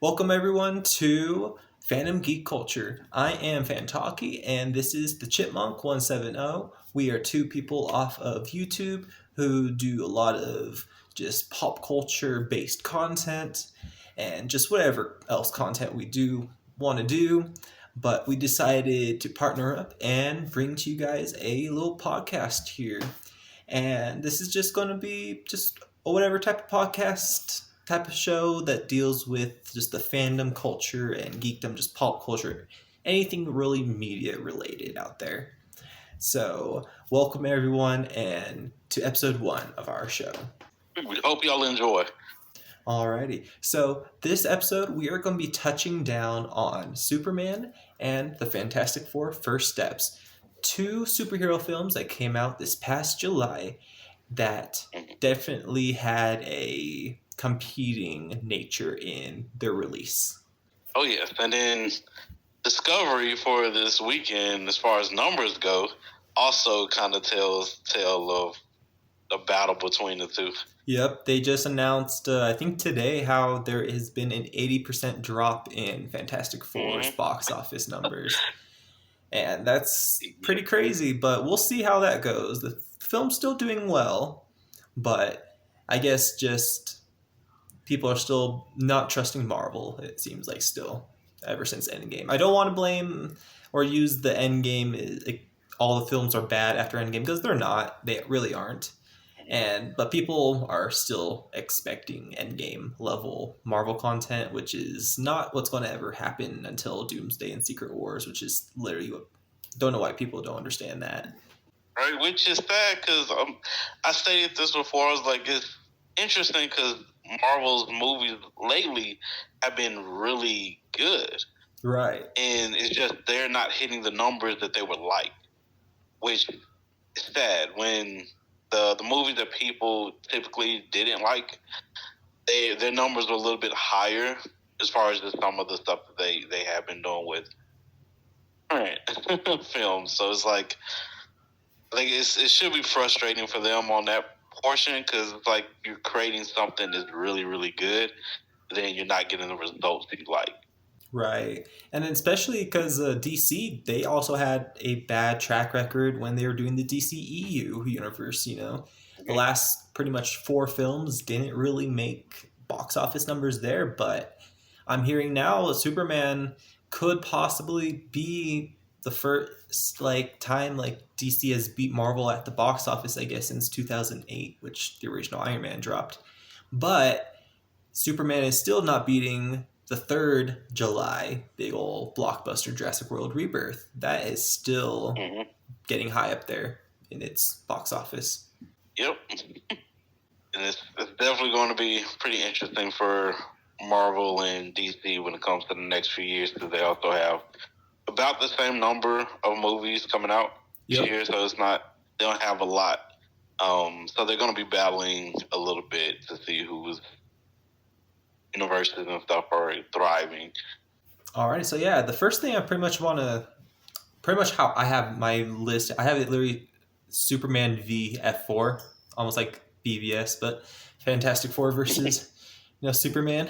Welcome everyone to Fandom Geek Culture. I am Phantaki and this is the Chipmunk 170. We are two people off of YouTube who do a lot of just pop culture based content and just whatever else content we do want to do. But we decided to partner up and bring to you guys a little podcast here. And this is just going to be just whatever type of podcast, type of show that deals with just the fandom culture and geekdom, just pop culture, anything really media related out there. So, welcome everyone and to episode 1 of our show. We hope y'all enjoy. Alrighty, so this episode we are going to be touching down on Superman and the Fantastic Four First Steps, two superhero films that came out this past July that definitely had a competing nature in their release. Oh yes, and then Discovery for this weekend, as far as numbers go, also kind of tells tale of the battle between the two. Yep, they just announced, I think today, how there has been an 80% drop in Fantastic Four's box office numbers. And that's pretty crazy, but we'll see how that goes. The film's still doing well, but I guess just people are still not trusting Marvel, it seems like still, ever since Endgame. I don't want to blame or use the Endgame, like, all the films are bad after Endgame, because they're not. They really aren't. But people are still expecting Endgame level Marvel content, which is not what's going to ever happen until Doomsday and Secret Wars, which is literally what. Don't know why people don't understand that. Right, which is sad because I stated this before. I was like, it's interesting because Marvel's movies lately have been really good. Right. And it's just they're not hitting the numbers that they would like, which is sad when the movies that people typically didn't like, their numbers were a little bit higher as far as some of the stuff that they have been doing with current films. So it's like, I think it should be frustrating for them on that portion because it's like you're creating something that's really, really good, then you're not getting the results that you like. Right. And especially because DC, they also had a bad track record when they were doing the DCEU universe, you know. The last pretty much 4 films didn't really make box office numbers there, but I'm hearing now Superman could possibly be the first time DC has beat Marvel at the box office, I guess, since 2008, which the original Iron Man dropped. But Superman is still not beating the 3rd July big old blockbuster Jurassic World Rebirth. That is still getting high up there in its box office. Yep. And it's definitely going to be pretty interesting for Marvel and DC when it comes to the next few years because they also have about the same number of movies coming out this year, so it's not, they don't have a lot. So they're going to be battling a little bit to see who's universities and stuff are thriving. All right, so yeah, the first thing I pretty much how I have my list, I have it literally Superman v F4, almost like BVS, but Fantastic Four versus Superman.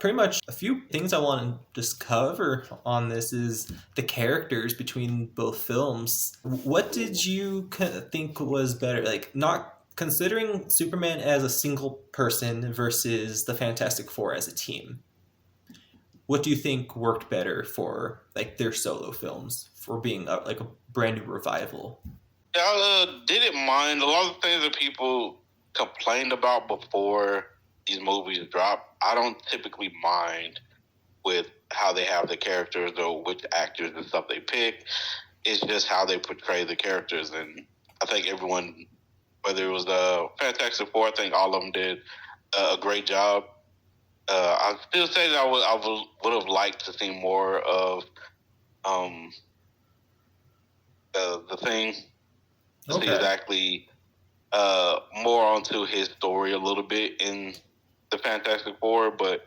Pretty much a few things I want to just cover on this is the characters between both films. What did you think was better? Like, not considering Superman as a single person versus the Fantastic Four as a team. What do you think worked better for their solo films for being a brand new revival? Yeah, I didn't mind a lot of things that people complained about before these movies drop. I don't typically mind with how they have the characters or which actors and stuff they pick. It's just how they portray the characters, and I think everyone, whether it was the Fantastic Four, I think all of them did a great job. I still say that I would have liked to see more of the Thing. To see exactly more onto his story a little bit in the Fantastic Four, but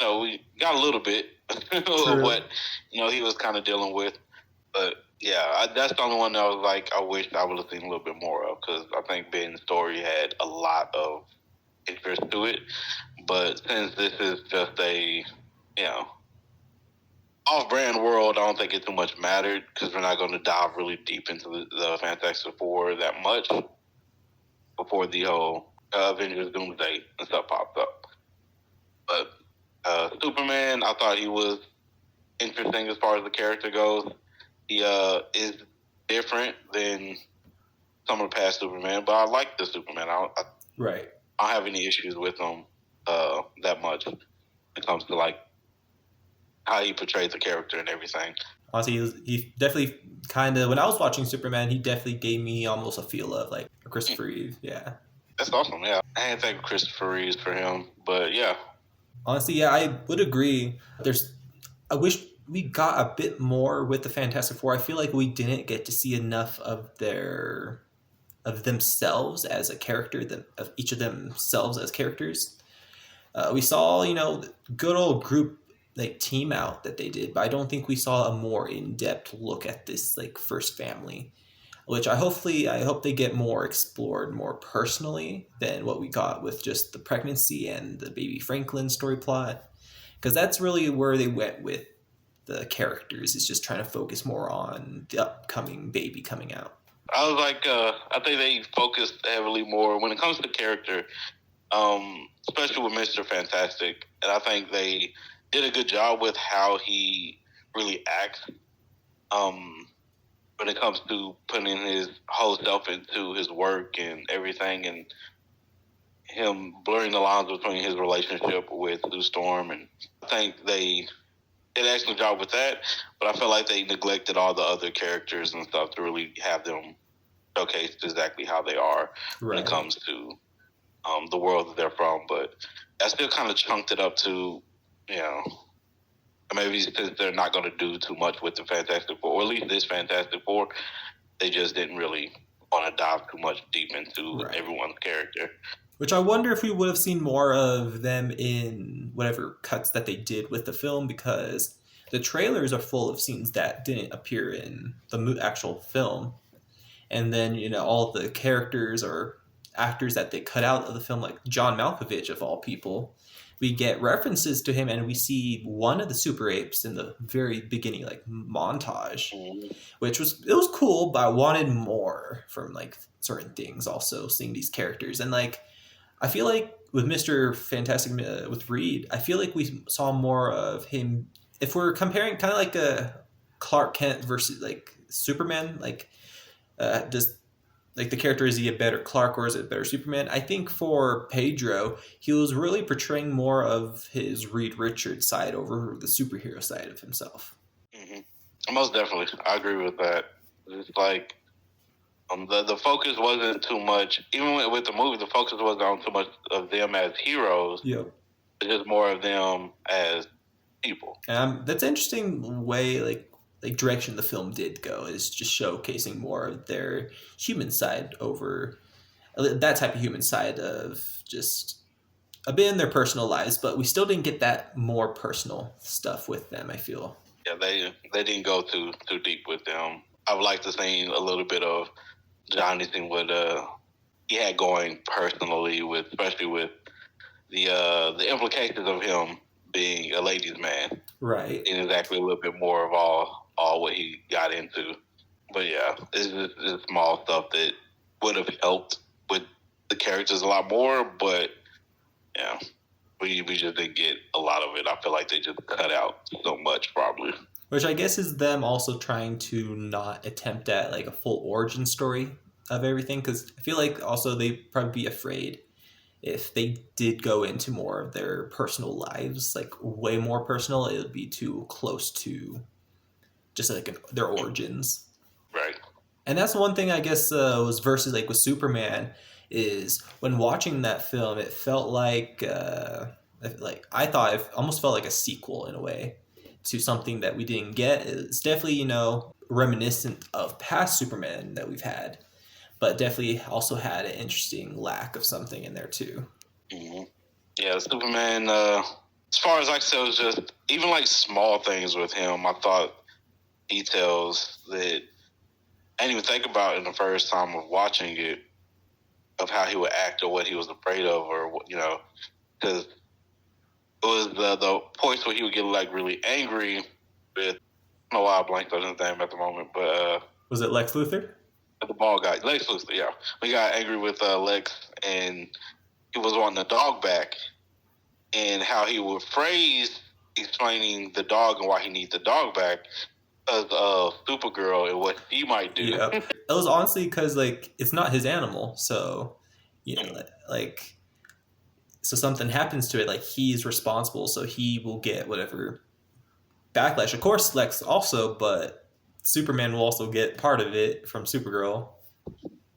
we got a little bit of what he was kind of dealing with. But yeah, that's the only one that I was like, I wish I would have seen a little bit more of, because I think Ben's story had a lot of interest to it. But since this is just a, off-brand world, I don't think it too much mattered because we're not going to dive really deep into the Fantastic Four that much before the whole Avengers Doomsday and stuff popped up. But Superman, I thought he was interesting as far as the character goes. He is different than some of the past Superman, but I like the Superman. I don't have any issues with him that much when it comes to like how he portrays the character and everything. Honestly, he definitely kind of, when I was watching Superman, he definitely gave me almost a feel of like Christopher Reeve. Yeah. That's awesome. Yeah. I didn't think of Christopher Reeves for him, but yeah. Honestly, yeah, I would agree. I wish we got a bit more with the Fantastic Four. I feel like we didn't get to see enough of themselves as a character, of each of themselves as characters. We saw, good old group like team out that they did, but I don't think we saw a more in-depth look at this like first family, which I hope they get more explored more personally than what we got with just the pregnancy and the baby Franklin story plot, because that's really where they went with the characters, is just trying to focus more on the upcoming baby coming out. I was like, I think they focused heavily more when it comes to character, especially with Mr. Fantastic, and I think they did a good job with how he really acts when it comes to putting his whole self into his work and everything, and him blurring the lines between his relationship with Sue Storm. And I think they did an excellent job with that, but I felt like they neglected all the other characters and stuff to really have them showcase exactly how they are when it comes to the world that they're from. But I still kind of chunked it up to, maybe since they're not going to do too much with the Fantastic Four, or at least this Fantastic Four, they just didn't really want to dive too much deep into everyone's character. Which I wonder if we would have seen more of them in whatever cuts that they did with the film, because the trailers are full of scenes that didn't appear in the actual film. And then, all the characters or actors that they cut out of the film, like John Malkovich of all people, we get references to him, and we see one of the super apes in the very beginning, like montage, which was cool, but I wanted more from like certain things. Also seeing these characters, and like I feel like with Mr. Fantastic with Reed, I feel like we saw more of him. If we're comparing, kind of like a Clark Kent versus like Superman, like does like the character, is he a better Clark or is it a better Superman? I think for Pedro, he was really portraying more of his Reed Richards side over the superhero side of himself. Mm-hmm. Most definitely, I agree with that. It's like the focus wasn't too much, even with the movie, the focus wasn't on too much of them as heroes. Yep. It's just more of them as people. That's an interesting way, like direction the film did go, is just showcasing more of their human side over that type of human side of just a bit in their personal lives, but we still didn't get that more personal stuff with them, I feel. Yeah, they didn't go too deep with them. I would like to see a little bit of Johnny thing what he had going personally, with especially with the implications of him being a ladies' man. Right. And exactly a little bit more of all what he got into. But yeah, it's just small stuff that would have helped with the characters a lot more, but yeah, we just didn't get a lot of it. I feel like they just cut out so much, probably. Which I guess is them also trying to not attempt at like a full origin story of everything, because I feel like also they'd probably be afraid if they did go into more of their personal lives, like way more personal, it would be too close to just like their origins. Right. And that's one thing I guess was versus like with Superman, is when watching that film, it felt like I thought it almost felt like a sequel in a way to something that we didn't get. It's definitely, reminiscent of past Superman that we've had, but definitely also had an interesting lack of something in there too. Mm-hmm. Yeah, Superman, as far as I said, it was just even like small things with him. I thought details that I didn't even think about in the first time of watching it of how he would act or what he was afraid of, or because it was the points where he would get like really angry with. I don't know why I blanked on his name at the moment, but was it Lex Luthor? The ball guy, Lex Luthor. Yeah, we got angry with Lex, and he was wanting the dog back, and how he would phrase explaining the dog and why he needs the dog back because of Supergirl and what he might do. Yeah, it was honestly because like it's not his animal, so like so something happens to it, like he's responsible, so he will get whatever backlash. Of course, Lex also, but Superman will also get part of it from Supergirl,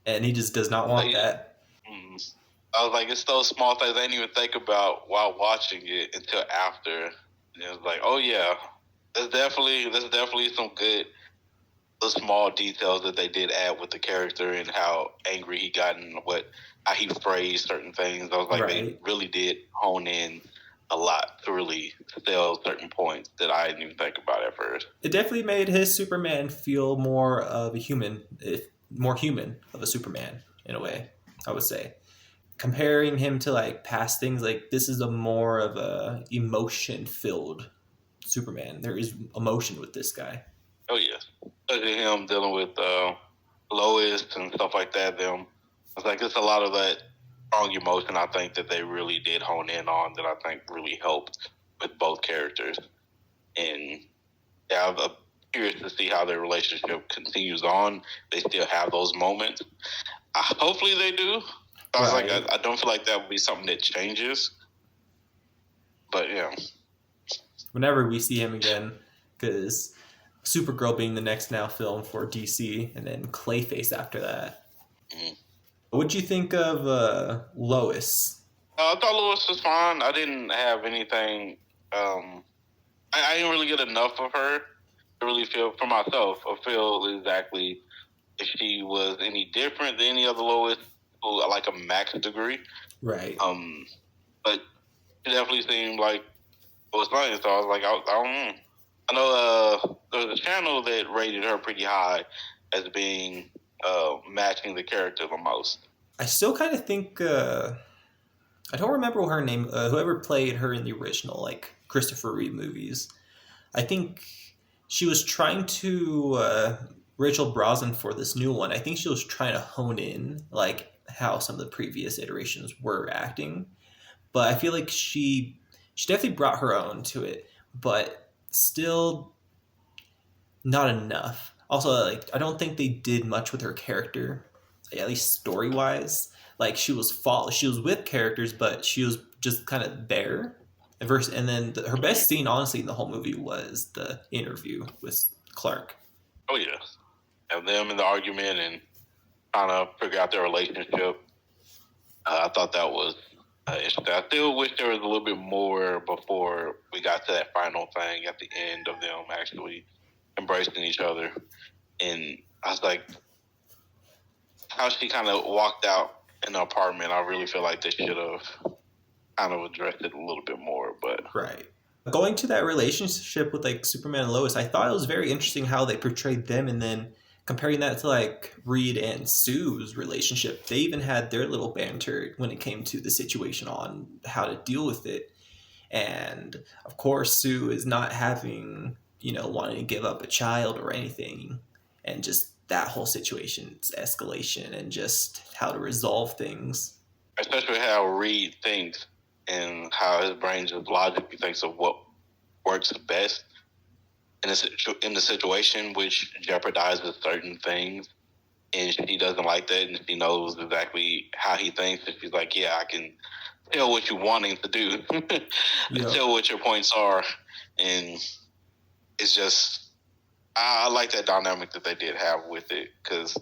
and he just does not want that. I was like, it's those small things I didn't even think about while watching it until after. And it was like, oh yeah, there's definitely some good, the small details that they did add with the character and how angry he got and how he phrased certain things. I was like, They really did hone in a lot to really sell certain points that I didn't even think about at first. It definitely made his Superman feel more of a human, more human of a Superman in a way, I would say. Comparing him to like past things, like this is a more of a emotion-filled Superman. There is emotion with this guy. Oh yes, look at him dealing with Lois and stuff like that. It's like it's a lot of that strong emotion. I think that they really did hone in on that. I think really helped with both characters, and yeah, I'm curious to see how their relationship continues on. They still have those moments. Hopefully, they do. I was like, I don't feel like that would be something that changes. But yeah. Whenever we see him again, because Supergirl being the next now film for DC, and then Clayface after that. Mm-hmm. What'd you think of Lois? I thought Lois was fine. I didn't have anything. I didn't really get enough of her to really feel for myself. I feel exactly if she was any different than any other Lois. Like a max degree, right? But it definitely seemed like it was nice. So I was like, I don't know. I know there was a channel that rated her pretty high as being matching the character the most. I still kind of think I don't remember her name. Whoever played her in the original, like Christopher Reeve movies, I think she was trying to Rachel Brosnan for this new one. I think she was trying to hone in like how some of the previous iterations were acting, but I feel like she definitely brought her own to it, but still not enough. Also, like I don't think they did much with her character, at least story wise. Like she was with characters, but she was just kind of there. And then her best scene, honestly, in the whole movie was the interview with Clark. Oh yes, and them in the argument and trying to figure out their relationship. I thought that was interesting. I still wish there was a little bit more before we got to that final thing at the end of them actually embracing each other. And I was like, how she kind of walked out in the apartment, I really feel like they should have kind of addressed it a little bit more. But right. Going to that relationship with like Superman and Lois, I thought it was very interesting how they portrayed them, and then comparing that to like Reed and Sue's relationship. They even had their little banter when it came to the situation on how to deal with it. And of course, Sue is not having, wanting to give up a child or anything. And just that whole situation's escalation and just how to resolve things. Especially how Reed thinks and how his brain just logically thinks of what works best in the situation, which jeopardizes certain things, and she doesn't like that, and she knows exactly how he thinks, and she's like, yeah, I can tell what you're wanting to do. Tell what your points are, and it's just, I like that dynamic that they did have with it, because,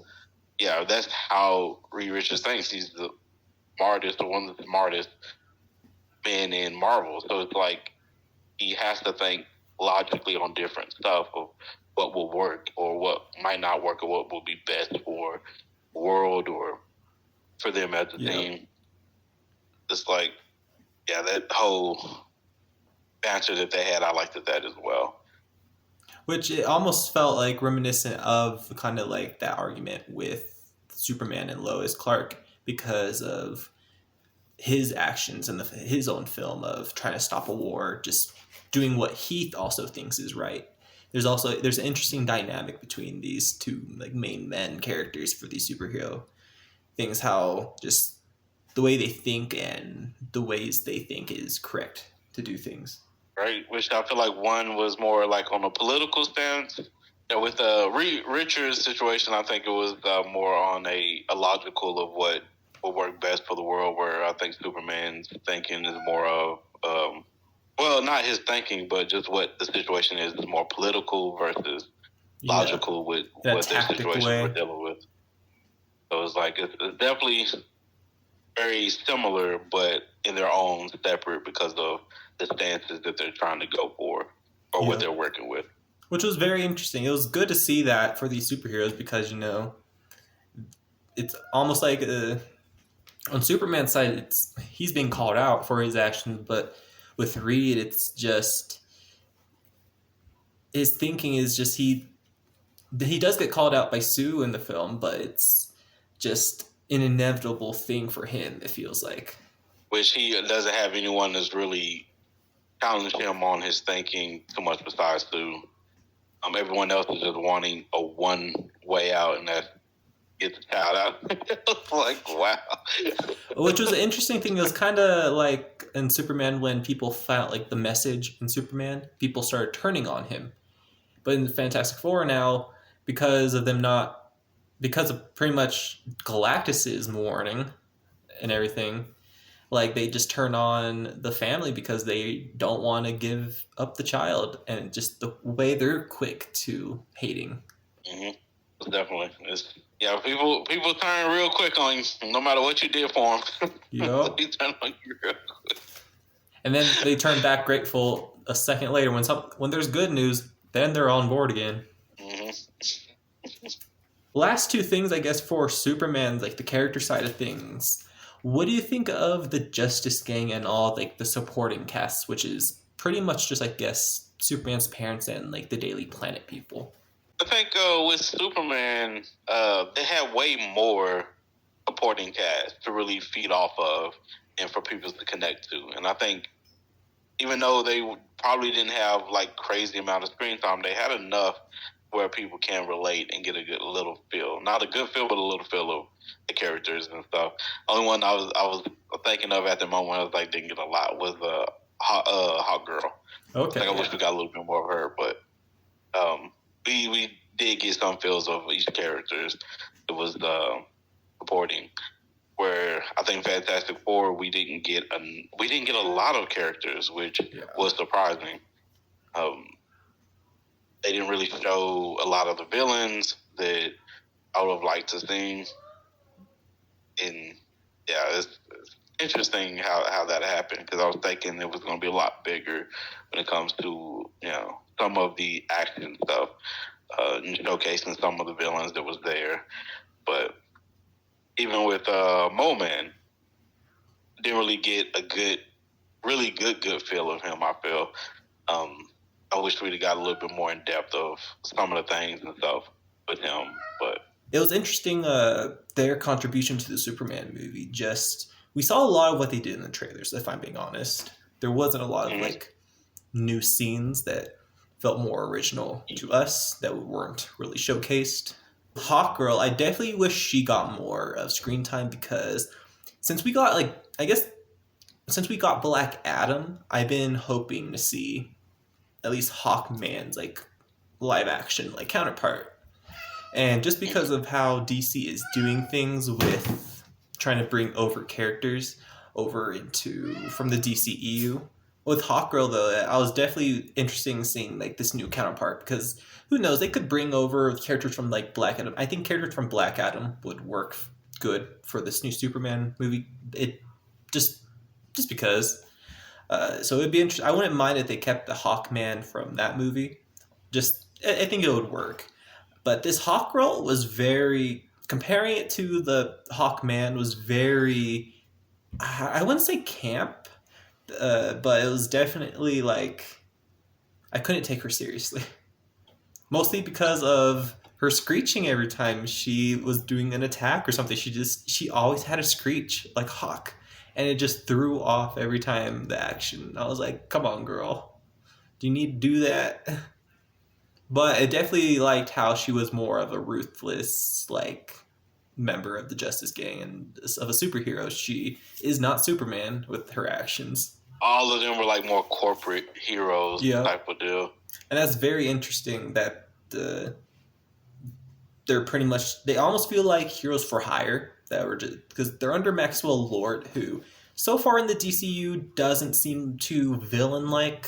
yeah, that's how Reed Richards thinks. He's the smartest, or one of the smartest men in Marvel, so it's like, he has to think logically on different stuff of what will work or what might not work or what will be best for the world or for them as a team. It's like, yeah, that whole banter that they had, I liked that as well. Which it almost felt like reminiscent of kind of like that argument with Superman and Lois Clark, because of his actions in his own film of trying to stop a war, just doing what he also thinks is right. There's an interesting dynamic between these two like main men characters for these superhero things, how just the way they think and the ways they think is correct to do things. Right, which I feel like one was more like on a political stance. With Richard's situation, I think it was more on a logical of what will work best for the world, where I think Superman's thinking is more of, well, not his thinking, but just what the situation is more political versus logical with what their situation we're dealing with. So it's like, it's definitely very similar, but in their own separate because of the stances that they're trying to go for or what they're working with. Which was very interesting. It was good to see that for these superheroes because, it's almost like on Superman's side, he's being called out for his actions, but with Reed, it's just his thinking is just he does get called out by Sue in the film, but it's just an inevitable thing for him, it feels like. Which he doesn't have anyone that's really challenged him on his thinking too much besides Sue. Everyone else is just wanting a one way out, and that's get the child out. Like, wow. Which was an interesting thing. It was kind of like in Superman when people found like the message in Superman, people started turning on him. But in the Fantastic Four now, because of pretty much Galactus's warning and everything, like they just turn on the family because they don't want to give up the child, and just the way they're quick to hating. Mm-hmm. Definitely. People turn real quick on you, no matter what you did for them. Yep. They turn on you real quick. And then they turn back grateful a second later when there's good news. Then they're on board again. Mm-hmm. Last two things, I guess, for Superman's like the character side of things. What do you think of the Justice Gang and all like the supporting cast, which is pretty much just, I guess, Superman's parents and like the Daily Planet people? I think with Superman, they have way more supporting cast to really feed off of and for people to connect to. And I think even though they probably didn't have like crazy amount of screen time, they had enough where people can relate and get a good little feel. Not a good feel, but a little feel of the characters and stuff. Only one I was thinking of at the moment I was like didn't get a lot was Hot Girl. Okay. Like, I wish we got a little bit more of her, but we did get some feels of each characters. It was supporting. Where I think Fantastic Four we didn't get a lot of characters, which was surprising. They didn't really show a lot of the villains that I would have liked to see. And it's interesting how that happened, because I was thinking it was going to be a lot bigger when it comes to some of the action stuff, and showcasing some of the villains that was there. But even with Mo-Man, didn't really get a really good feel of him, I feel. I wish we'd have got a little bit more in depth of some of the things and stuff with him. But it was interesting, their contribution to the Superman movie. We saw a lot of what they did in the trailers, if I'm being honest. There wasn't a lot of like new scenes that felt more original to us that weren't really showcased. Hawk Girl, I definitely wish she got more of screen time, because since we got Black Adam, I've been hoping to see at least Hawkman's like live action like counterpart. And just because of how DC is doing things with trying to bring over characters over from the DCEU. With Hawkgirl, though, I was definitely interested in seeing like this new counterpart, because who knows, they could bring over characters from like Black Adam. I think characters from Black Adam would work good for this new Superman movie. It just because. So it'd be interesting. I wouldn't mind if they kept the Hawkman from that movie. I think it would work. But this Hawkgirl was comparing it to the Hawkman was very, I wouldn't say camp, but it was definitely like, I couldn't take her seriously. Mostly because of her screeching every time she was doing an attack or something. She always had a screech like Hawk, and it just threw off every time the action. I was like, come on, girl, do you need to do that? But I definitely liked how she was more of a ruthless, like, member of the Justice Gang and of a superhero. She is not Superman with her actions. All of them were like more corporate heroes type of deal. And that's very interesting that they're pretty much, they almost feel like heroes for hire, that were just because they're under Maxwell Lord, who so far in the DCU doesn't seem too villain-like,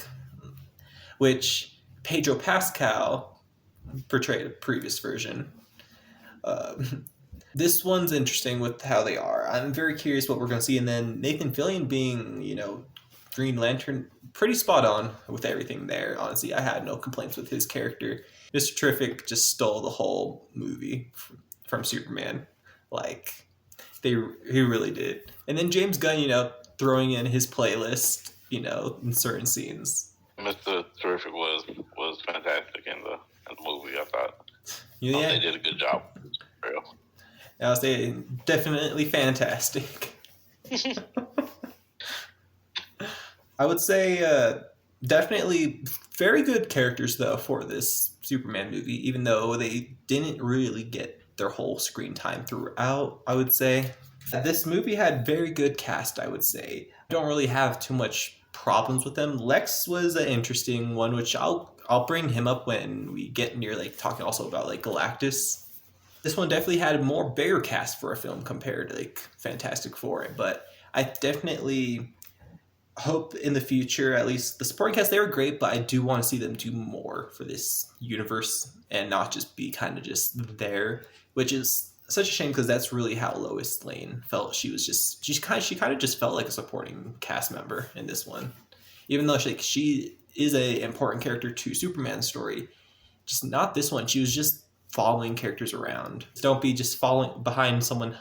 which Pedro Pascal portrayed a previous version. This one's interesting with how they are. I'm very curious what we're going to see. And then Nathan Fillion being, Green Lantern, pretty spot on with everything there. Honestly, I had no complaints with his character. Mr. Terrific just stole the whole movie from Superman. Like, he really did. And then James Gunn, throwing in his playlist, in certain scenes. Mr. Terrific was fantastic in the movie, I thought. They did a good job. For real. I was saying, definitely fantastic. I would say definitely very good characters, though, for this Superman movie, even though they didn't really get their whole screen time throughout, I would say. This movie had very good cast, I would say. I don't really have too much problems with them. Lex was an interesting one, which I'll bring him up when we get near talking also about Galactus. This one definitely had a more bigger cast for a film compared to Fantastic Four, but I definitely hope in the future, at least the supporting cast, they were great, but I do want to see them do more for this universe and not just be kind of just there, which is such a shame because that's really how Lois Lane felt. She kind of just felt like a supporting cast member in this one, even though she is a important character to Superman's story. Just not this one. She was just following characters around. Don't be just following behind someone.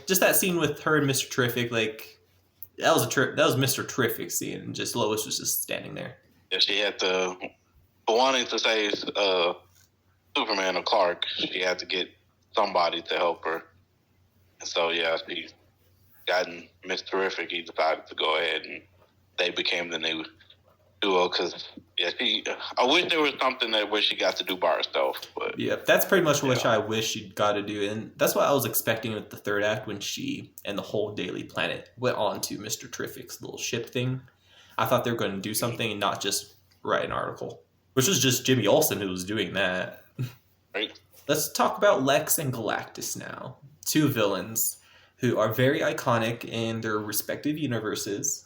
Just that scene with her and Mr. Terrific, that was Mr. Terrific scene, and just Lois was just standing there. Yeah, she had to, wanting to save Superman or Clark, she had to get somebody to help her. And so, yeah, she gotten Mr. Terrific. He decided to go ahead, and they became the new duo. Because I wish there was something where she got to do by herself. But yeah, that's pretty much what I wish she got to do, and that's what I was expecting with the third act when she and the whole Daily Planet went on to Mr. Terrific's little ship thing. I thought they were going to do something and not just write an article, which was just Jimmy Olsen who was doing that. Right. Let's talk about Lex and Galactus now. Two villains who are very iconic in their respective universes.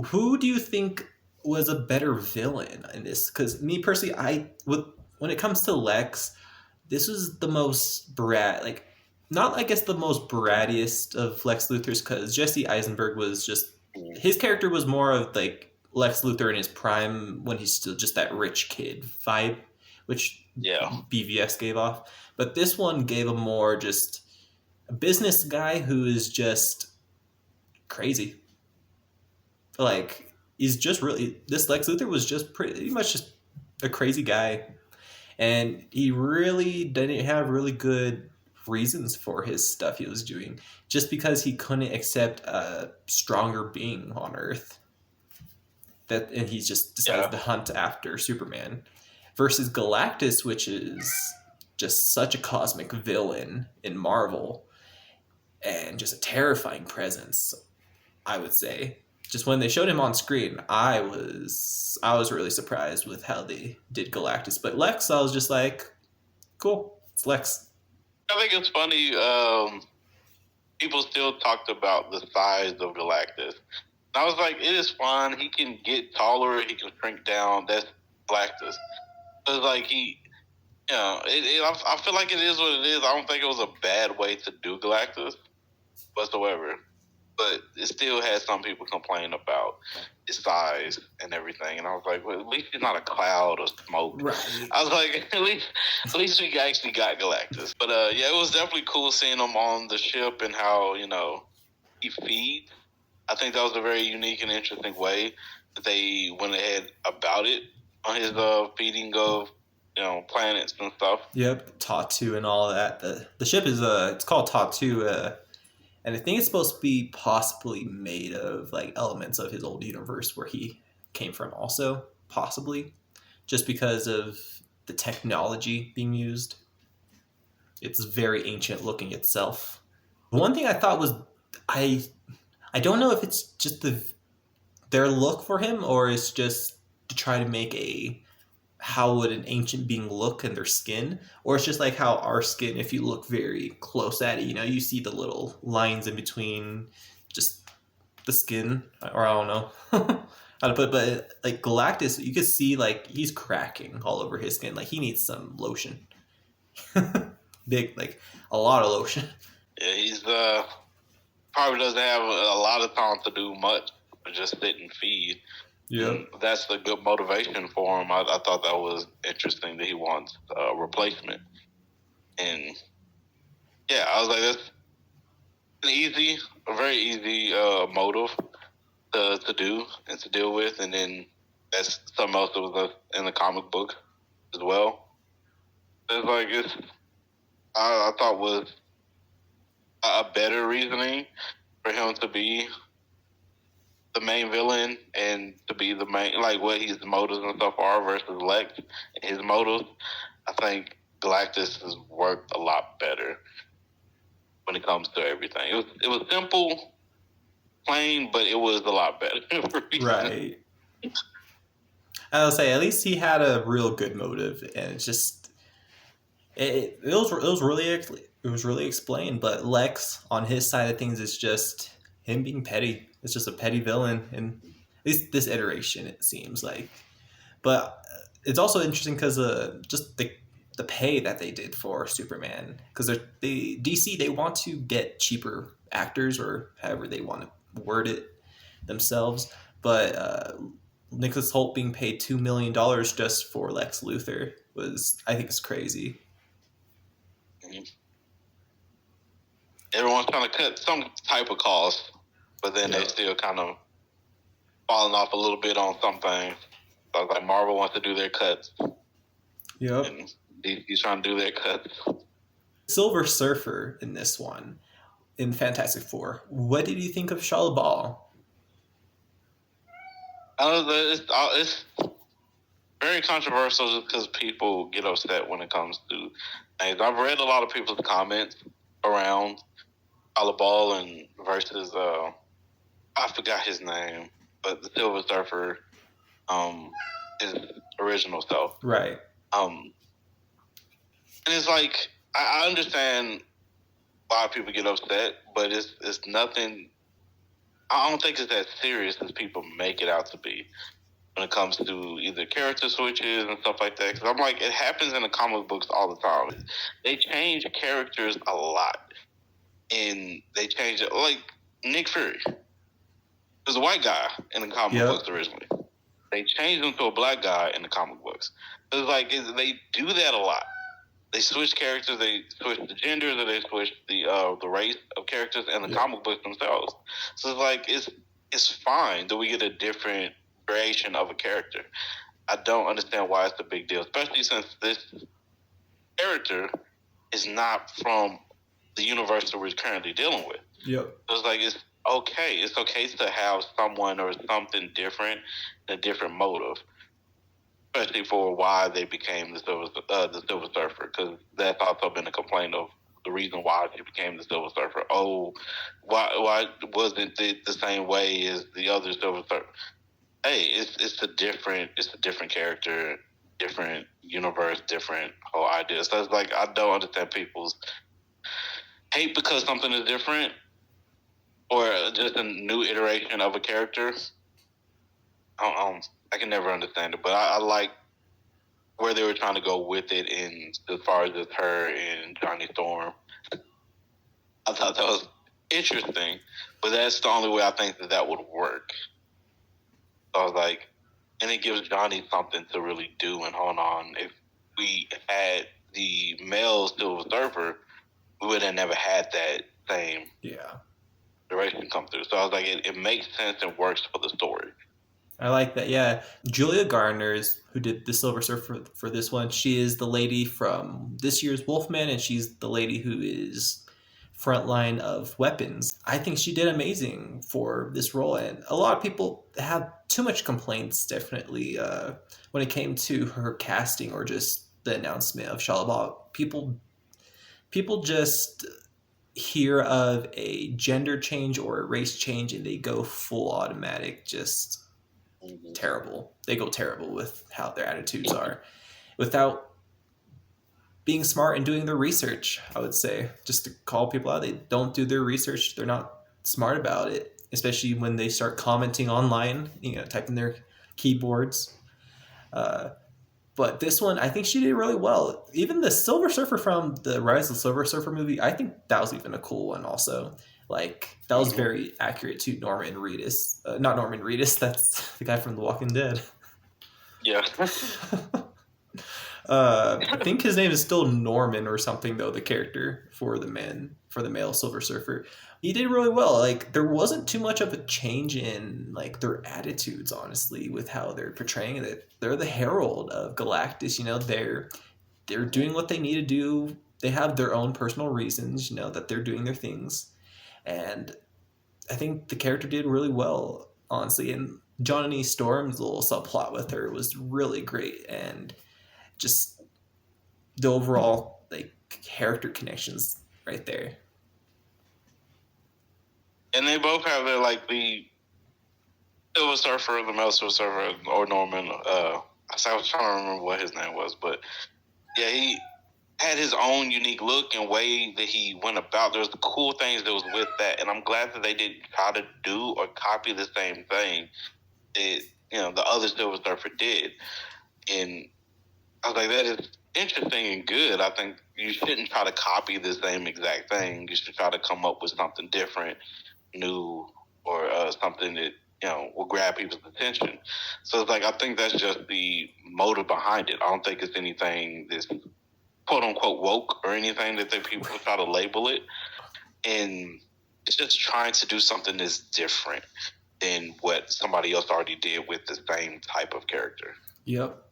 Who do you think was a better villain in this? Because me personally, when it comes to Lex, this was the most not I guess the most brattiest of Lex Luthor's, because Jesse Eisenberg was just, his character was more of Lex Luthor in his prime when he's still just that rich kid vibe, which BVS gave off. But this one gave a more just a business guy who is just crazy. He's just really, this Lex Luthor was just pretty much just a crazy guy. And he really didn't have really good reasons for his stuff he was doing, just because he couldn't accept a stronger being on Earth. And he just decided to hunt after Superman. Versus Galactus, which is just such a cosmic villain in Marvel and just a terrifying presence, I would say. Just when they showed him on screen, I was really surprised with how they did Galactus. But Lex, I was just like, cool, it's Lex. I think it's funny. People still talked about the size of Galactus. And I was like, it is fine. He can get taller. He can shrink down. That's Galactus. It's I feel like it is what it is. I don't think it was a bad way to do Galactus whatsoever. But it still had some people complain about his size and everything. And I was like, well, at least he's not a cloud of smoke. Right. I was like, at least we actually got Galactus. But it was definitely cool seeing him on the ship and how, he feeds. I think that was a very unique and interesting way that they went ahead about it on his feeding of planets and stuff. Yep, Tatu and all that. The ship is it's called Tatu, and I think it's supposed to be possibly made of like elements of his old universe where he came from, also possibly, just because of the technology being used. It's very ancient looking itself. One thing I thought was I I don't know if it's just their look for him or it's just to try to make a how would an ancient being look in their skin, or it's just like how our skin, if you look very close at it, you see the little lines in between just the skin, or I don't know how to put it, but like Galactus, you could see like he's cracking all over his skin, like he needs some lotion. Big, like a lot of lotion. Yeah, he's probably doesn't have a lot of time to do much, but just sit and feed. Yeah, that's a good motivation for him. I thought that was interesting that he wants a replacement, and yeah, I was like, that's a very easy motive to do and to deal with, and then that's something else that was in the comic book as well. I thought was a better reasoning for him to be the main villain and to be the main, like what his motives and stuff are versus Lex and his motives. I think Galactus has worked a lot better when it comes to everything. It was simple, plain, but it was a lot better. right. I'll say at least he had a real good motive, and it's just it was really explained. But Lex on his side of things is just him being petty. It's just a petty villain, and at least this iteration it seems like. But it's also interesting because just the pay that they did for Superman, because they DC they want to get cheaper actors or however they want to word it themselves, but Nicholas Hoult being paid $2 million just for Lex Luthor was, I think, it's crazy. Mm-hmm. Everyone's trying to cut some type of cost, but then they still kind of falling off a little bit on something. So like Marvel wants to do their cuts. Yep. And DC's trying to do their cuts. Silver Surfer in this one, in Fantastic Four. What did you think of Shia LaBeouf? It's very controversial just because people get upset when it comes to things. I've read a lot of people's comments around Shia LaBeouf and versus I forgot his name, but the Silver Surfer, his original self, right? And it's like I understand why people get upset, but it's nothing. I don't think it's that serious as people make it out to be when it comes to either character switches and stuff like that. Because I'm like, it happens in the comic books all the time. They change characters a lot, and they change it. Like Nick Fury was a white guy in the comic books originally. They changed him to a black guy in the comic books. It's like they do that a lot. They switch characters, they switch the genders, or they switch the race of characters in the comic books themselves. So it's like it's fine that we get a different creation of a character. I don't understand why it's a big deal, especially since this character is not from the universe that we're currently dealing with. Yep. So it's like it's okay. It's okay to have someone or something different, a different motive. Especially for why they became the Silver Surfer, because that's also been a complaint of the reason why they became the Silver Surfer. Oh, why wasn't it the same way as the other Silver Surfer? Hey, it's a different character, different universe, different whole idea. So it's like I don't understand people's hate because something is different or just a new iteration of a character. I can never understand it, but I like where they were trying to go with it in as far as it's her and Johnny Storm. I thought that was interesting, but that's the only way I think that would work. So I was like, and it gives Johnny something to really do and hold on. If we had the male Silver Surfer, we would have never had that same duration come through. So I was like, it makes sense and works for the story. I like that. Yeah, Julia Garner's who did the Silver Surfer for this one. She is the lady from this year's Wolfman, and she's the lady who is frontline of weapons. I think she did amazing for this role, and a lot of people have too much complaints. Definitely, when it came to her casting or just the announcement of Shia LaBeouf, people just hear of a gender change or a race change and they go full automatic, just terrible. They go terrible with how their attitudes are without being smart and doing their research. I would say, just to call people out, they don't do their research. They're not smart about it, especially when they start commenting online, typing their keyboards. But this one, I think she did really well. Even the Silver Surfer from the Rise of the Silver Surfer movie, I think that was even a cool one also. Like, that was very accurate to Norman Reedus. Not Norman Reedus, that's the guy from The Walking Dead. Yeah. I think his name is still Norman or something, though, the character for the male Silver Surfer. He did really well. Like, there wasn't too much of a change in, like, their attitudes, honestly, with how they're portraying it. They're the herald of Galactus, they're doing what they need to do. They have their own personal reasons, that they're doing their things. And I think the character did really well, honestly. And Johnny Storm's little subplot with her was really great. And just the overall, like, character connections right there. And they both have their, like, the Silver Surfer, the male Silver Surfer, or Norman. I was trying to remember what his name was, but yeah, he had his own unique look and way that he went about. There was the cool things that was with that, and I'm glad that they didn't try to do or copy the same thing that the other Silver Surfer did. And I was like, that is interesting and good. I think you shouldn't try to copy the same exact thing. You should try to come up with something different, new, or something that will grab people's attention. So it's like, I think that's just the motive behind it. I don't think it's anything that's quote unquote woke or anything that people try to label it. And it's just trying to do something that's different than what somebody else already did with the same type of character. Yep.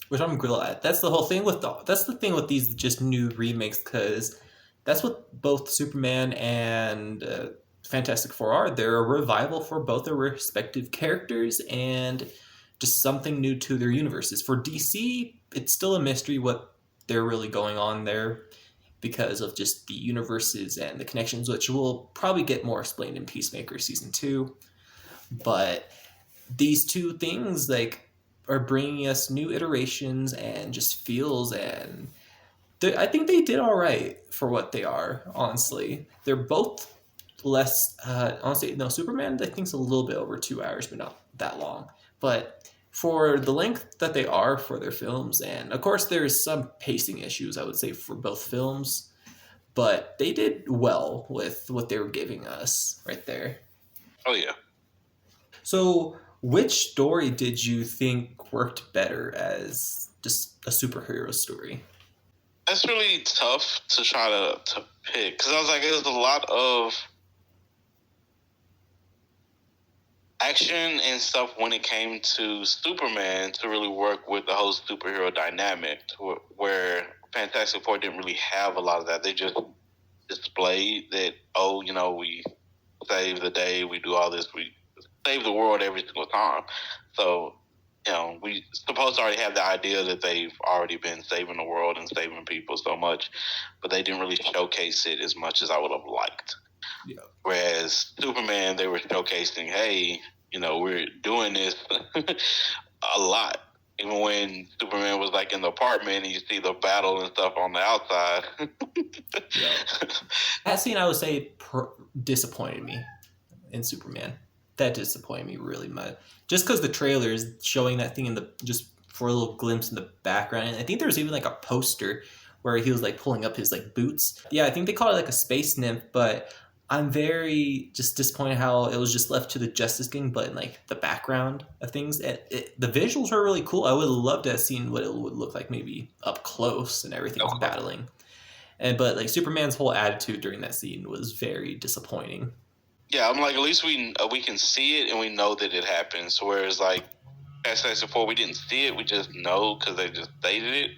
Which I'm glad. That's the whole thing that's the thing with these just new remakes, because that's what both Superman and Fantastic Four are. They're a revival for both their respective characters and just something new to their universes. For DC, it's still a mystery what they're really going on there because of just the universes and the connections, which will probably get more explained in Peacemaker Season 2. But these two things, like, are bringing us new iterations and just feels, and I think they did all right for what they are, honestly. They're both less, honestly, no, Superman I think is a little bit over 2 hours, but not that long. But for the length that they are for their films, and of course there's some pacing issues, I would say, for both films, but they did well with what they were giving us right there. Oh, yeah. So, which story did you think worked better as just a superhero story? That's really tough to try to pick, because I was like, there's a lot of action and stuff when it came to Superman to really work with the whole superhero dynamic, where Fantastic Four didn't really have a lot of that. They just displayed that, we save the day, we do all this, we save the world every single time. So, we supposed to already have the idea that they've already been saving the world and saving people so much, but they didn't really showcase it as much as I would have liked. Yeah. Whereas Superman, they were showcasing, hey, we're doing this a lot. Even when Superman was like in the apartment and you see the battle and stuff on the outside. Yeah. That scene, I would say, disappointed me in Superman. That disappointed me really much. Just because the trailer is showing that thing just for a little glimpse in the background. And I think there was even like a poster where he was like pulling up his like boots. Yeah, I think they call it like a space nymph, but I'm very just disappointed how it was just left to the Justice King, but in like the background of things. The visuals were really cool. I would love to have seen what it would look like maybe up close and everything was battling. But like Superman's whole attitude during that scene was very disappointing. Yeah, I'm like, at least we can see it and we know that it happens. Whereas like Fantastic Four, we didn't see it, we just know because they just stated it,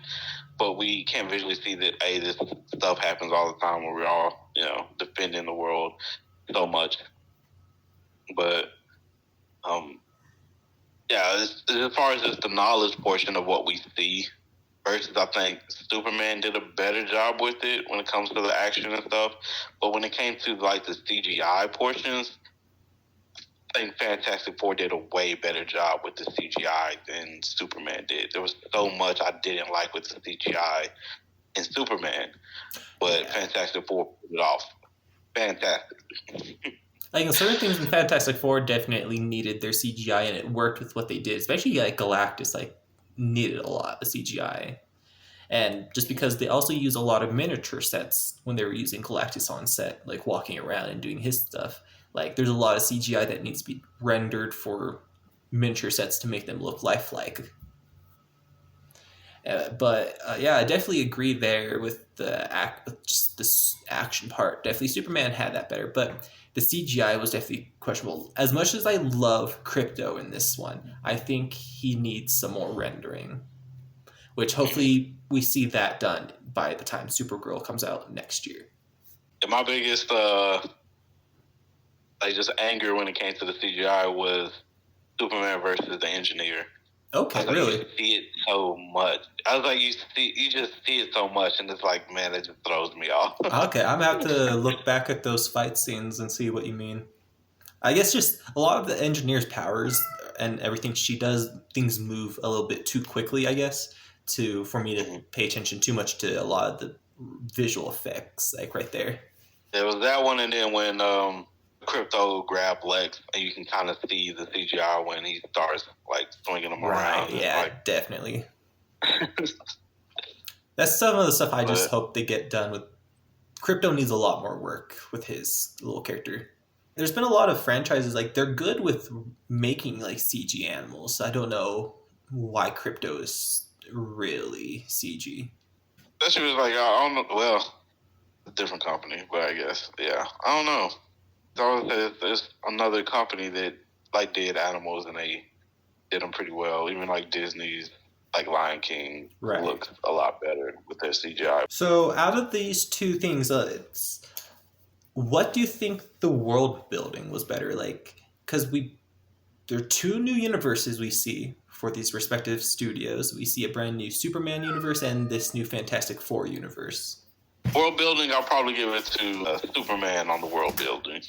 but we can't visually see that. Hey, this stuff happens all the time where we're all defending the world so much. But yeah, as far as just the knowledge portion of what we see. Versus, I think Superman did a better job with it when it comes to the action and stuff. But when it came to like the CGI portions, I think Fantastic Four did a way better job with the CGI than Superman did. There was so much I didn't like with the CGI in Superman, but Fantastic Four pulled it off. Fantastic. Like certain things in Fantastic Four definitely needed their CGI, and it worked with what they did. Especially like Galactus, like needed a lot of CGI, and just because they also use a lot of miniature sets when they were using Galactus on set, like walking around and doing his stuff. Like there's a lot of CGI that needs to be rendered for miniature sets to make them look lifelike. But I definitely agree there with just this action part. Definitely Superman had that better, but the CGI was definitely questionable. As much as I love Crypto in this one, I think he needs some more rendering, which hopefully we see that done by the time Supergirl comes out next year. And my biggest just anger when it came to the CGI was Superman versus the Engineer. Okay, really? You see it so much. I was like, you just see it so much, and it's like, man, it just throws me off. Okay, I'm gonna have to look back at those fight scenes and see what you mean. I guess just a lot of the Engineer's powers and everything she does, things move a little bit too quickly, I guess, for me to pay attention too much to a lot of the visual effects, like right there. There was that one, and then when Crypto grabbed Lex, and you can kind of see the CGI when he starts like swinging them around. Right, yeah, definitely. That's some of the stuff I just hope they get done with. Crypto needs a lot more work with his little character. There's been a lot of franchises, like, they're good with making, like, CG animals. I don't know why Crypto is really CG. Especially was like, I don't know, well, a different company, but I guess, yeah. I don't know. There's another company that, like, did animals, and they did them pretty well. Even, like, Disney's, like, Lion King looks a lot better with their CGI. So, out of these two things, what do you think the world building was better? Like, because there are two new universes we see for these respective studios. We see a brand new Superman universe and this new Fantastic Four universe. World building, I'll probably give it to Superman on the world building.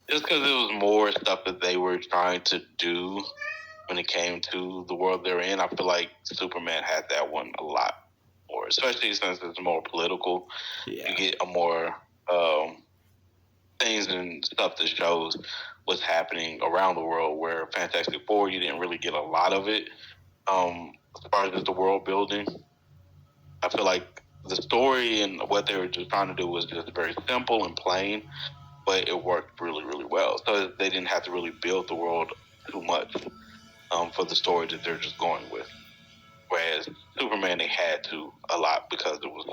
Just because it was more stuff that they were trying to do when it came to the world they're in. I feel like Superman had that one a lot more, especially since it's more political. Yeah. You get a more things and stuff that shows what's happening around the world, where Fantastic Four, you didn't really get a lot of it. As far as the world building, I feel like the story and what they were just trying to do was just very simple and plain, but it worked really, really well. So they didn't have to really build the world too much for the story that they're just going with. Whereas Superman, they had to a lot because it was,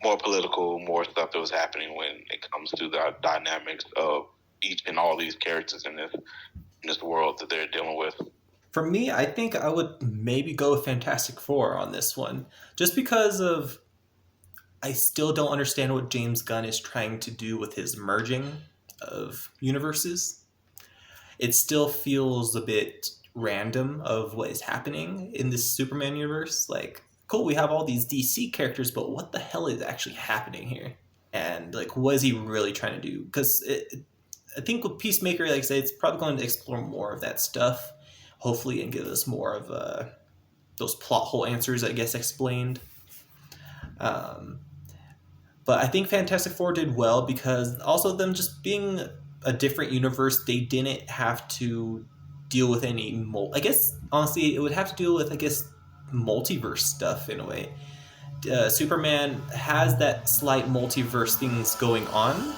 more political, more stuff that was happening when it comes to the dynamics of each and all these characters in this world that they're dealing with. For me, I think I would maybe go with Fantastic Four on this one. Just because of, I still don't understand what James Gunn is trying to do with his merging of universes. It still feels a bit random of what is happening in this Superman universe. Like, cool, we have all these DC characters, but what the hell is actually happening here? And, like, what is he really trying to do? Because I think with Peacemaker, like I said, it's probably going to explore more of that stuff, hopefully, and give us more of those plot hole answers, I guess, explained. But I think Fantastic Four did well because also them just being a different universe, they didn't have to deal with any I guess, honestly, it would have to deal with, I guess, multiverse stuff in a way. Superman has that slight multiverse things going on.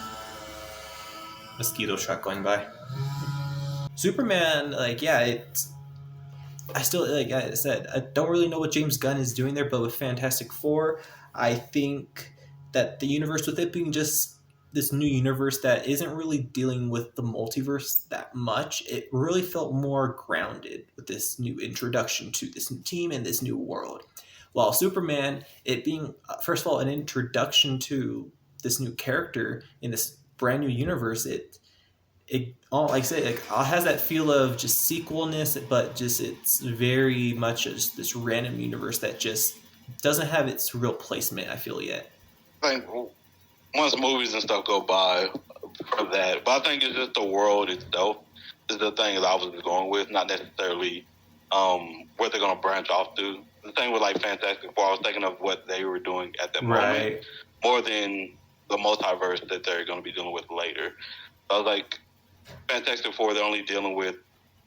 Mosquito truck going by. Superman, like, yeah, I still, like I said, I don't really know what James Gunn is doing there, but with Fantastic Four, I think that the universe with it being just this new universe that isn't really dealing with the multiverse that much. It really felt more grounded with this new introduction to this new team and this new world. While Superman, it being, first of all, an introduction to this new character in this brand new universe, it all, like I say, like has that feel of just sequelness, but just it's very much just this random universe that just doesn't have its real placement, I feel, yet. I think once movies and stuff go by for that, but I think it's just the world itself is the thing that I was going with, not necessarily what they're going to branch off to. The thing with like Fantastic Four, I was thinking of what they were doing at that moment more than the multiverse that they're going to be dealing with later. So I was like, Fantastic Four, they're only dealing with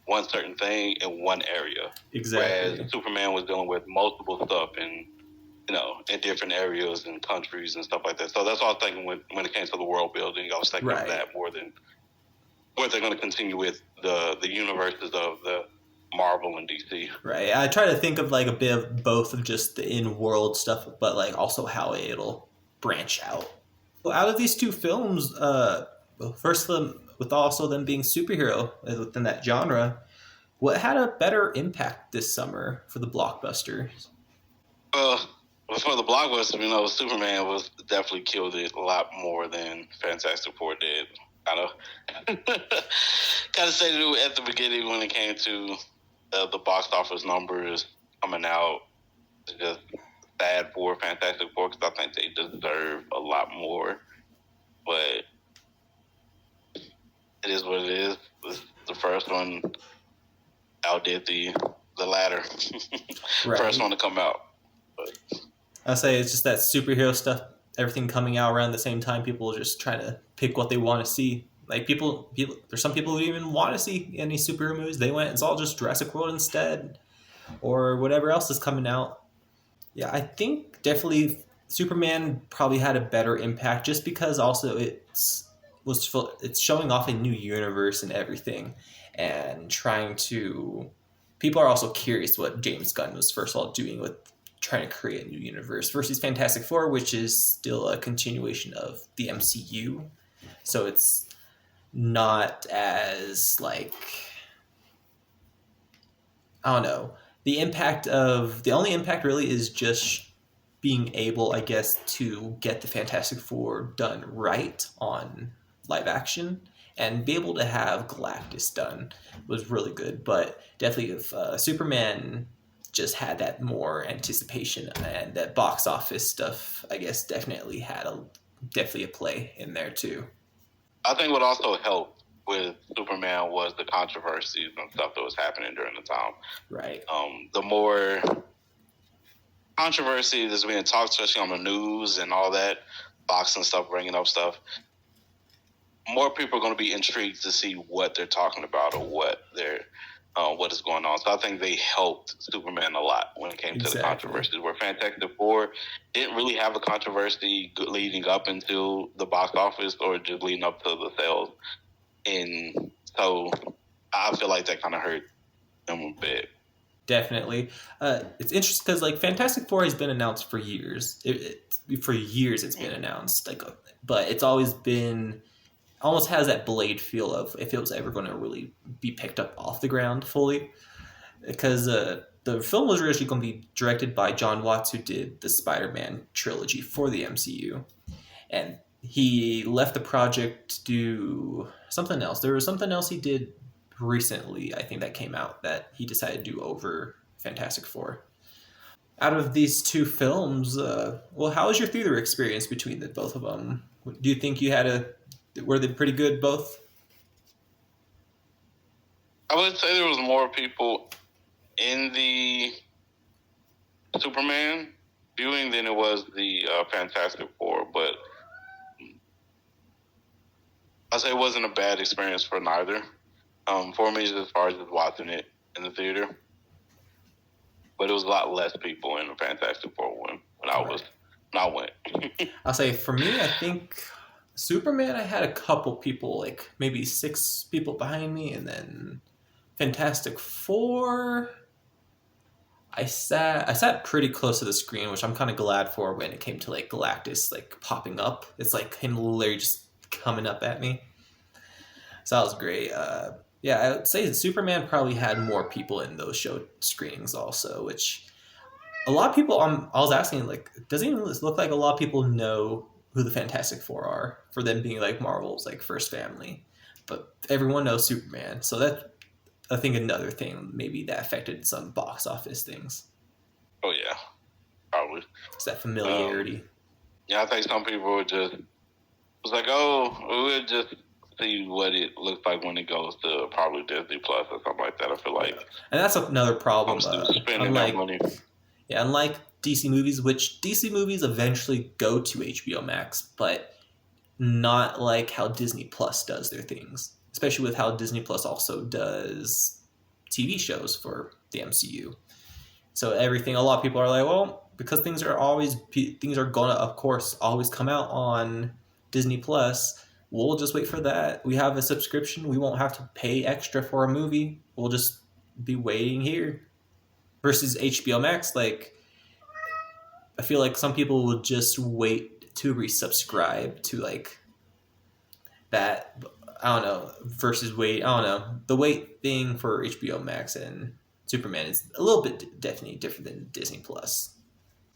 one certain thing in one area. Exactly. Whereas Superman was dealing with multiple stuff in different areas and countries and stuff like that. So that's what I was thinking when it came to the world building. I was thinking of that more than what they're going to continue with the universes of the Marvel and DC. Right. I try to think of like a bit of both of just the in-world stuff, but like also how it'll branch out. Well, out of these two films, first of them, with also them being superhero within that genre, what had a better impact this summer for the blockbusters? For the blockbuster, Superman was definitely killed it a lot more than Fantastic Four did. Kind of stated it at the beginning when it came to the box office numbers coming out. It's just sad for Fantastic Four because I think they deserve a lot more. But it is what it is. The first one outdid the latter. First one to come out. But I'll say it's just that superhero stuff, everything coming out around the same time. People just trying to pick what they want to see. Like people, there's some people who didn't even want to see any superhero movies. They went, it's all just Jurassic World instead, or whatever else is coming out. Yeah, I think definitely Superman probably had a better impact just because also it's showing off a new universe and everything, and people are also curious what James Gunn was first of all doing with trying to create a new universe versus Fantastic Four, which is still a continuation of the MCU. So it's not as like, I don't know. The only impact really is just being able, I guess, to get the Fantastic Four done right on live action and be able to have Galactus done was really good. But definitely if Superman just had that more anticipation and that box office stuff, I guess definitely had a play in there too. I think what also helped with Superman was the controversies and stuff that was happening during the time. Right. The more controversy that's being talked, especially on the news and all that, boxing stuff, bringing up stuff, more people are going to be intrigued to see what they're talking about or what is going on. So I think they helped Superman a lot when it came to the controversies. Where Fantastic Four didn't really have a controversy leading up into the box office or just leading up to the sales. And so I feel like that kind of hurt them a bit. Definitely. It's interesting because like Fantastic Four has been announced for years. For years it's been announced. But it's always been almost has that Blade feel of if it was ever going to really be picked up off the ground fully. Because the film was originally going to be directed by John Watts, who did the Spider-Man trilogy for the MCU. And he left the project to do something else. There was something else he did recently, I think, that came out that he decided to do over Fantastic Four. Out of these two films, how was your theater experience between the both of them? Do you think were they pretty good both? I would say there was more people in the Superman viewing than it was the Fantastic Four, but I'd say it wasn't a bad experience for neither. For me, as far as just watching it in the theater, but it was a lot less people in the Fantastic Four when I went. I'll say for me, I think Superman, I had a couple people, like maybe 6 people behind me, and then Fantastic Four, I sat pretty close to the screen, which I'm kind of glad for when it came to like Galactus like popping up. It's like him literally just coming up at me. So that was great. Yeah, I would say that Superman probably had more people in those show screenings also, which a lot of people. I was asking, like, doesn't even look like a lot of people know who the Fantastic Four are for them being like Marvel's like first family, but everyone knows Superman. So that I think another thing maybe that affected some box office things. Oh yeah, probably. It's that familiarity. Yeah, I think some people was like, oh, we'll just see what it looks like when it goes to probably Disney Plus or something like that. I feel like, and that's another problem. I'm still spending that money. Yeah, unlike DC movies, which DC movies eventually go to HBO Max, but not like how Disney Plus does their things, especially with how Disney Plus also does TV shows for the MCU. So everything, a lot of people are like, well, because things are gonna, of course, always come out on Disney Plus. We'll just wait for that. We have a subscription. We won't have to pay extra for a movie. We'll just be waiting here. Versus HBO Max, like, I feel like some people will just wait to resubscribe to like that. I don't know. Versus wait, I don't know. The wait thing for HBO Max and Superman is a little bit definitely different than Disney Plus.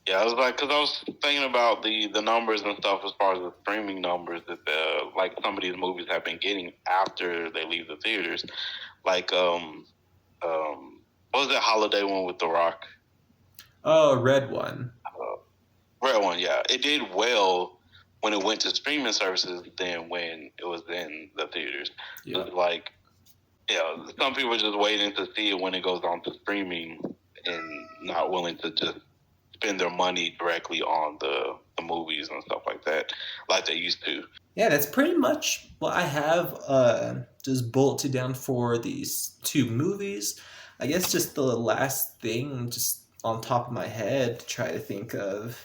Yeah, I was like, because I was thinking about the numbers and stuff as far as the streaming numbers that like some of these movies have been getting after they leave the theaters. Like, what was that holiday one with The Rock? Oh, Red One. Red One, yeah. It did well when it went to streaming services than when it was in the theaters. Yeah. It was like, some people are just waiting to see it when it goes on to streaming and not willing to just spend their money directly on the movies and stuff like that, like they used to. Yeah, that's pretty much what I have just bulleted down for these two movies. I guess just the last thing, just on top of my head, to try to think of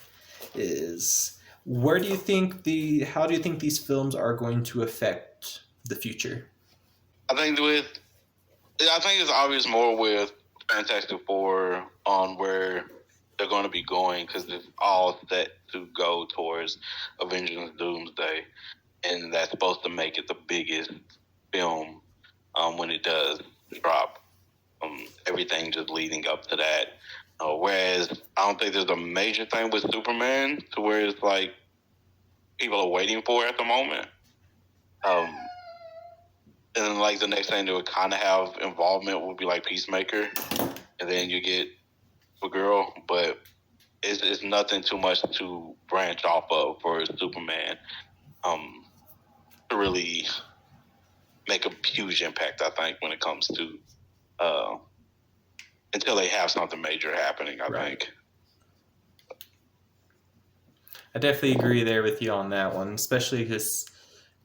is how do you think these films are going to affect the future? I think it's obvious more with Fantastic Four on where they're going to be going because it's all set to go towards Avengers Doomsday, and that's supposed to make it the biggest film when it does drop. Everything just leading up to that. Whereas I don't think there's a major thing with Superman to where it's like people are waiting for at the moment. And then like the next thing that would kind of have involvement would be like Peacemaker, and then you get a girl, but it's nothing too much to branch off of for Superman to really make a huge impact, I think, when it comes to until they have something major happening, I think. I definitely agree there with you on that one, especially because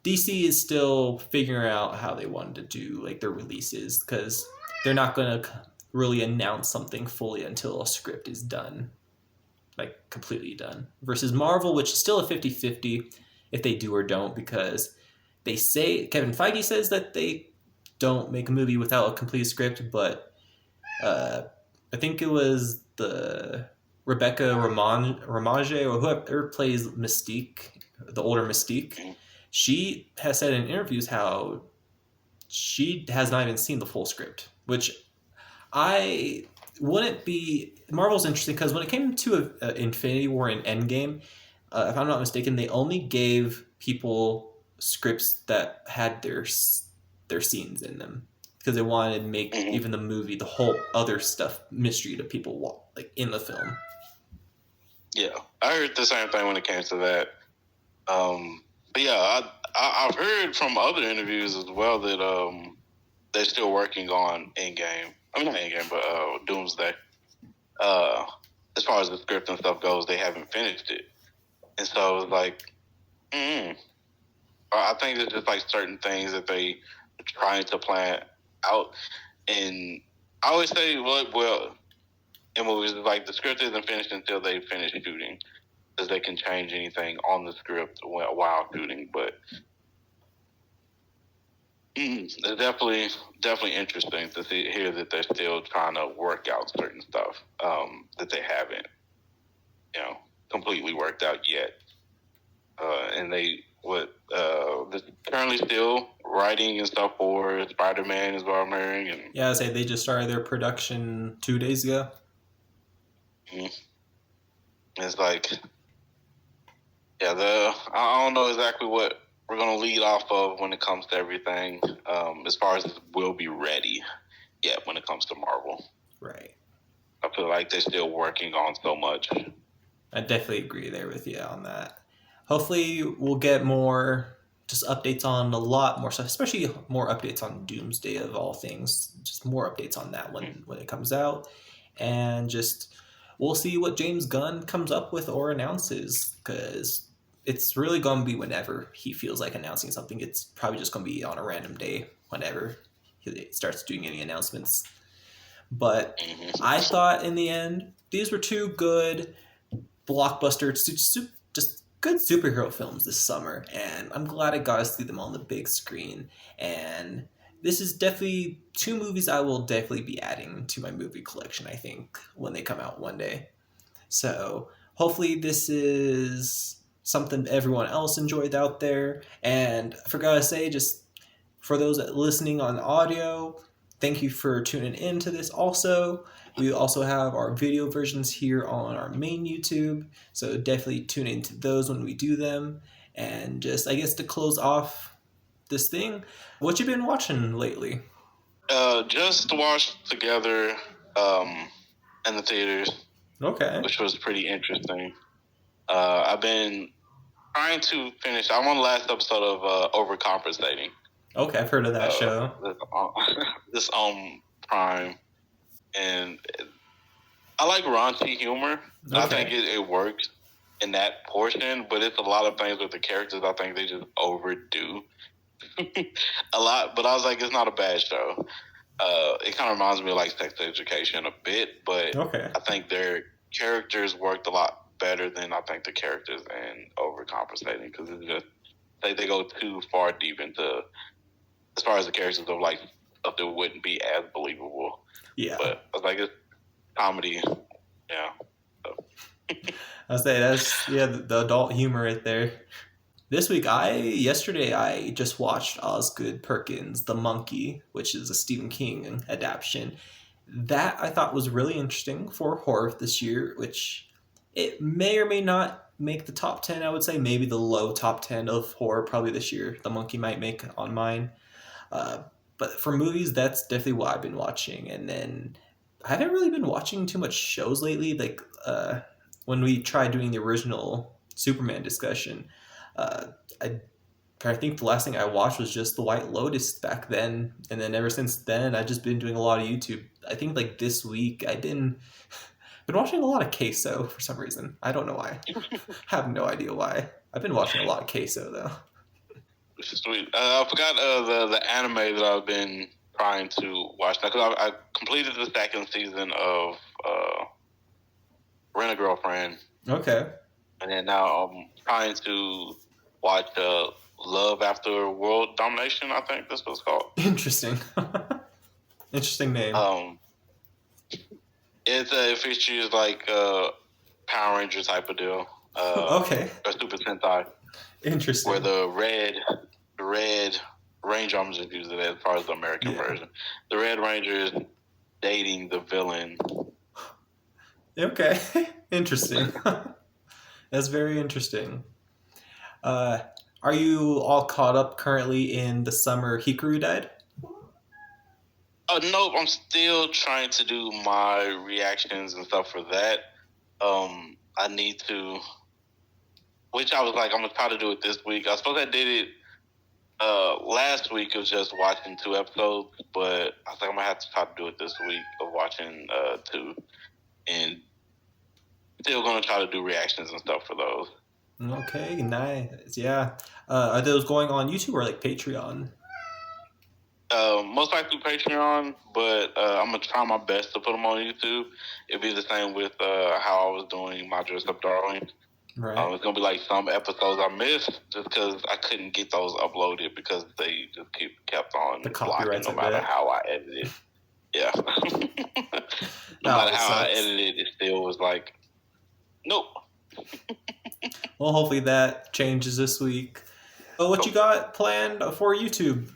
DC is still figuring out how they wanted to do like their releases, because they're not going to really announce something fully until a script is done, like completely done. Versus Marvel, which is still a 50-50 if they do or don't, because they say, Kevin Feige says that they don't make a movie without a complete script, but I think it was the Rebecca Ramage or whoever plays Mystique, the older Mystique. She has said in interviews how she has not even seen the full script, which I wouldn't be. Marvel's interesting because when it came to Infinity War and Endgame, if I'm not mistaken, they only gave people scripts that had their scenes in them, because they wanted to make even the movie, the whole other stuff, mystery to people like in the film. Yeah, I heard the same thing when it came to that. But yeah, I've heard from other interviews as well that they're still working on Endgame. I mean, not Endgame, but Doomsday. As far as the script and stuff goes, they haven't finished it. And so it's like, I think there's just like certain things that they are trying to plan out. And I always say, well, in movies, like the script isn't finished until they finish shooting, because they can change anything on the script while shooting. But it's definitely interesting to hear that they're still trying to work out certain stuff that they haven't, completely worked out yet. And the currently still writing and stuff for Spider-Man is what I'm hearing. And Yeah, I say they just started their production 2 days ago. it's like, yeah, I don't know exactly what we're gonna lead off of when it comes to everything. As far as we'll be ready yet when it comes to Marvel. Right. I feel like they're still working on so much. I definitely agree there with you on that. Hopefully, we'll get more just updates on a lot more stuff, especially more updates on Doomsday of all things. Just more updates on that when it comes out, and just we'll see what James Gunn comes up with or announces, because it's really going to be whenever he feels like announcing something. It's probably just going to be on a random day whenever he starts doing any announcements. But I thought in the end these were two good blockbuster, just good superhero films this summer, and I'm glad I got to see them on the big screen. And this is definitely two movies I will definitely be adding to my movie collection, I think, when they come out one day. So hopefully this is something everyone else enjoyed out there. And I forgot to say, just for those listening on audio, thank you for tuning in to this also. We also have our video versions here on our main YouTube, so definitely tune into those when we do them. And just, I guess, to close off this thing, what you been watching lately? Just watched Together in the theaters. Okay. Which was pretty interesting. I've been trying to finish. I'm on the last episode of Overcompensating. Okay, I've heard of that show. This on Prime, and I like raunchy humor. Okay. I think it works in that portion, but it's a lot of things with the characters. I think they just overdo a lot. But I was like, it's not a bad show. It kind of reminds me of like Sex Education a bit, but I think their characters worked a lot better than I think the characters in Overcompensating, because it's just they go too far deep into, as far as the characters of like stuff that wouldn't be as believable. Yeah, but I was like, it's comedy. Yeah. So. I'll say that's the adult humor right there. This week, yesterday I just watched Osgood Perkins' The Monkey, which is a Stephen King adaptation. That I thought was really interesting for horror this year, which it may or may not make the top 10, I would say. Maybe the low top 10 of horror probably this year. The Monkey might make on mine. But for movies, that's definitely what I've been watching. And then I haven't really been watching too much shows lately. Like when we tried doing the original Superman discussion, I think the last thing I watched was just The White Lotus back then, and then ever since then I've just been doing a lot of YouTube. I think like this week I've been watching a lot of Queso for some reason. I don't know why. I have no idea why. I've been watching a lot of Queso though. Sweet. I forgot the anime that I've been trying to watch now, because I completed the second season of Rent a Girlfriend. Okay. And then now I'm trying to watch Love After World Domination, I think that's what it's called. Interesting. Interesting name. It features like Power Ranger type of deal. Okay. Or Super Sentai. Interesting. Where the red Ranger, I'm just using it as far as the American version. The Red Ranger is dating the villain. Okay. Interesting. That's very interesting. Are you all caught up currently in the summer Hikaru died? Nope. I'm still trying to do my reactions and stuff for that. I need to, which I was like, I'm gonna try to do it this week. I suppose I did it last week. It was just watching 2 episodes, but I think I'm gonna have to try to do it this week of watching 2, and still gonna try to do reactions and stuff for those. Okay, nice. Yeah. Are those going on YouTube or like Patreon? Most likely Patreon, but I'm gonna try my best to put them on YouTube. It'd be the same with how I was doing my Dress Up Darling. Right. It's gonna be like some episodes I missed just because I couldn't get those uploaded because they just kept on the blocking no matter how I edited. Yeah. No matter how I edited, it still was like, nope. Well, hopefully that changes this week. What you got planned for YouTube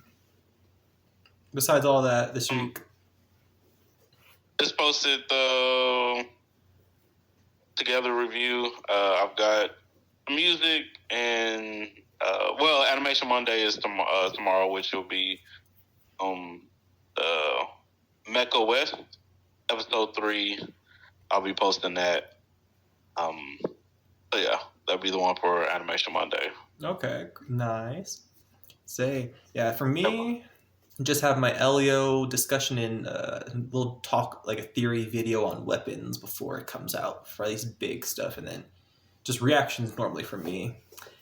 besides all that this week? Just posted the Together review. I've got music and Animation Monday is tomorrow, which will be Mecha West episode 3. I'll be posting that. So yeah, that'll be the one for Animation Monday. Okay, nice. For me, just have my Elio discussion and we'll talk like a theory video on weapons before it comes out for these big stuff, and then just reactions normally from me.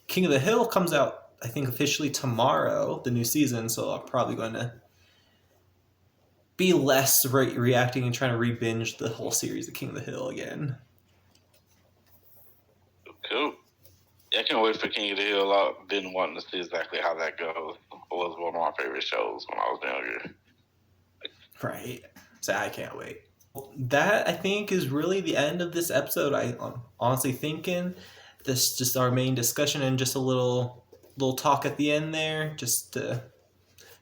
King of the Hill comes out, I think, officially tomorrow, the new season, so I'm probably going to be less reacting and trying to re-binge the whole series of King of the Hill again. Cool. Yeah, I can't wait for King of the Hill. I've been wanting to see exactly how that goes. It was one of my favorite shows when I was younger. Right. So I can't wait. That, I think, is really the end of this episode. I'm honestly thinking this just our main discussion and just a little talk at the end there, just to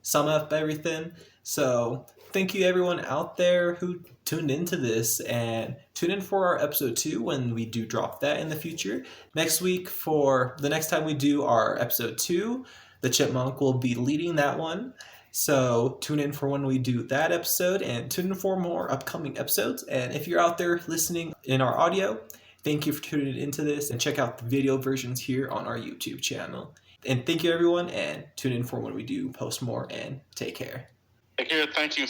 sum up everything. So thank you everyone out there who tuned into this, and tune in for our episode 2 when we do drop that in the future. Next week, for the next time we do our episode 2, the Chipmunk will be leading that one. So tune in for when we do that episode, and tune in for more upcoming episodes. And if you're out there listening in our audio, thank you for tuning into this, and check out the video versions here on our YouTube channel. And thank you everyone, and tune in for when we do post more, and take care. Take care. Thank you.